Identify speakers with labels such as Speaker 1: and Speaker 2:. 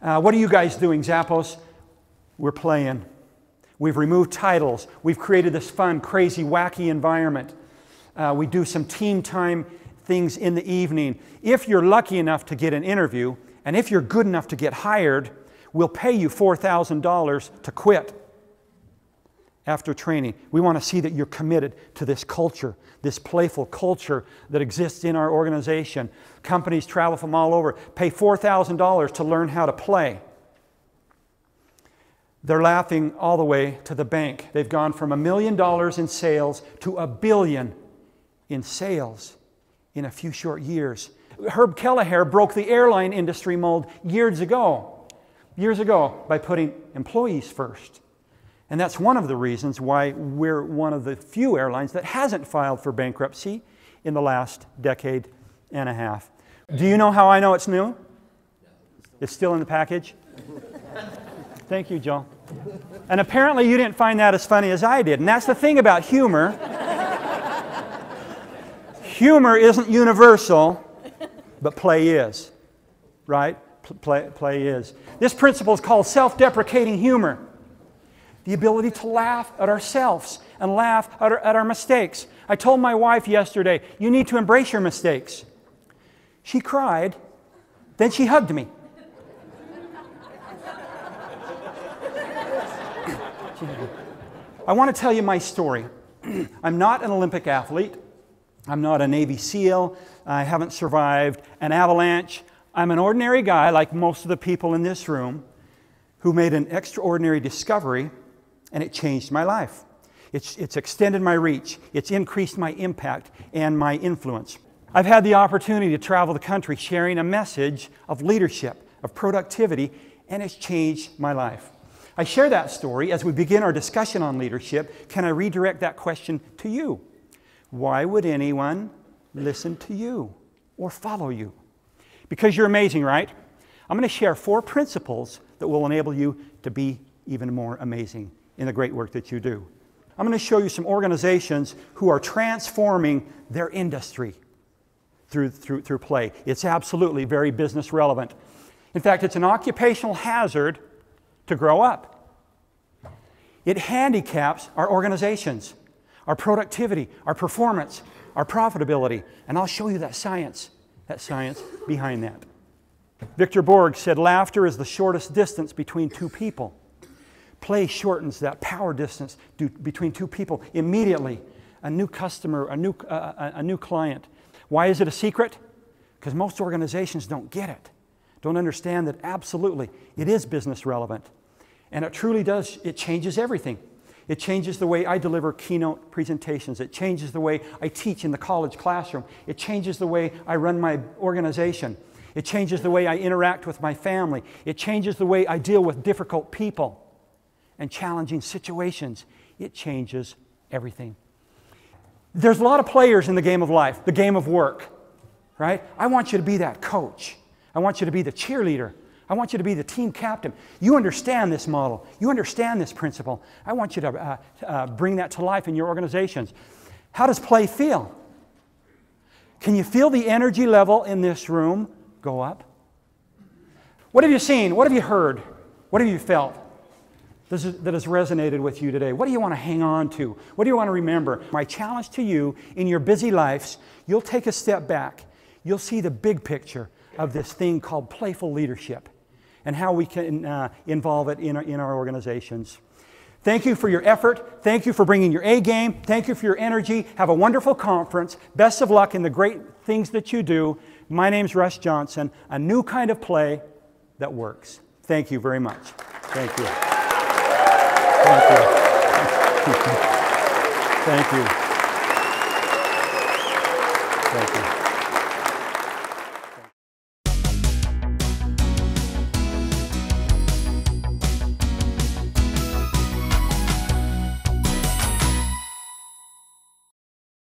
Speaker 1: What are you guys doing, Zappos? We're playing. We've removed titles. We've created this fun, crazy, wacky environment. We do some team time things in the evening. If you're lucky enough to get an interview, and if you're good enough to get hired, we'll pay you $4,000 to quit after training. We want to see that you're committed to this culture, this playful culture that exists in our organization. Companies travel from all over, pay $4,000 to learn how to play. They're laughing all the way to the bank. They've gone from $1 million in sales to $1 billion in sales in a few short years. Herb Kelleher broke the airline industry mold years ago by putting employees first. And that's one of the reasons why we're one of the few airlines that hasn't filed for bankruptcy in the last decade and a half. Do you know how I know it's new? It's still in the package? Thank you, Joe. And apparently you didn't find that as funny as I did. And that's the thing about humor. Humor isn't universal, but play is, right? Play is. This principle is called self-deprecating humor. The ability to laugh at ourselves and laugh at our mistakes. I told my wife yesterday, you need to embrace your mistakes. She cried, then she hugged me. I want to tell you my story. I'm not an Olympic athlete. I'm not a Navy SEAL. I haven't survived an avalanche. I'm an ordinary guy, like most of the people in this room, who made an extraordinary discovery, and it changed my life. It's extended my reach. It's increased my impact and my influence. I've had the opportunity to travel the country sharing a message of leadership, of productivity, and it's changed my life. I share that story as we begin our discussion on leadership. Can I redirect that question to you? Why would anyone listen to you or follow you? Because you're amazing, right? I'm going to share 4 principles that will enable you to be even more amazing in the great work that you do. I'm going to show you some organizations who are transforming their industry through play. It's absolutely very business relevant. In fact, it's an occupational hazard to grow up. It handicaps our organizations, our productivity, our performance, our profitability. And I'll show you that science behind that. Victor Borg said, laughter is the shortest distance between two people. Play shortens that power distance between two people immediately. A new customer, a new client. Why is it a secret? Because most organizations don't get it. Don't understand that absolutely it is business relevant. And it truly does, it changes everything. It changes the way I deliver keynote presentations. It changes the way I teach in the college classroom. It changes the way I run my organization. It changes the way I interact with my family. It changes the way I deal with difficult people and challenging situations. It changes everything. There's a lot of players in the game of life, the game of work, right? I want you to be that coach. I want you to be the cheerleader. I want you to be the team captain. You understand this model. You understand this principle. I want you to bring that to life in your organizations. How does play feel? Can you feel the energy level in this room go up? What have you seen? What have you heard? What have you felt that has resonated with you today? What do you want to hang on to? What do you want to remember? My challenge to you in your busy lives, you'll take a step back. You'll see the big picture of this thing called playful leadership and how we can involve it in our organizations. Thank you for your effort. Thank you for bringing your A game. Thank you for your energy. Have a wonderful conference. Best of luck in the great things that you do. My name's Russ Johnson, a new kind of play that works. Thank you very much. Thank you. Thank you. Thank you. Thank you.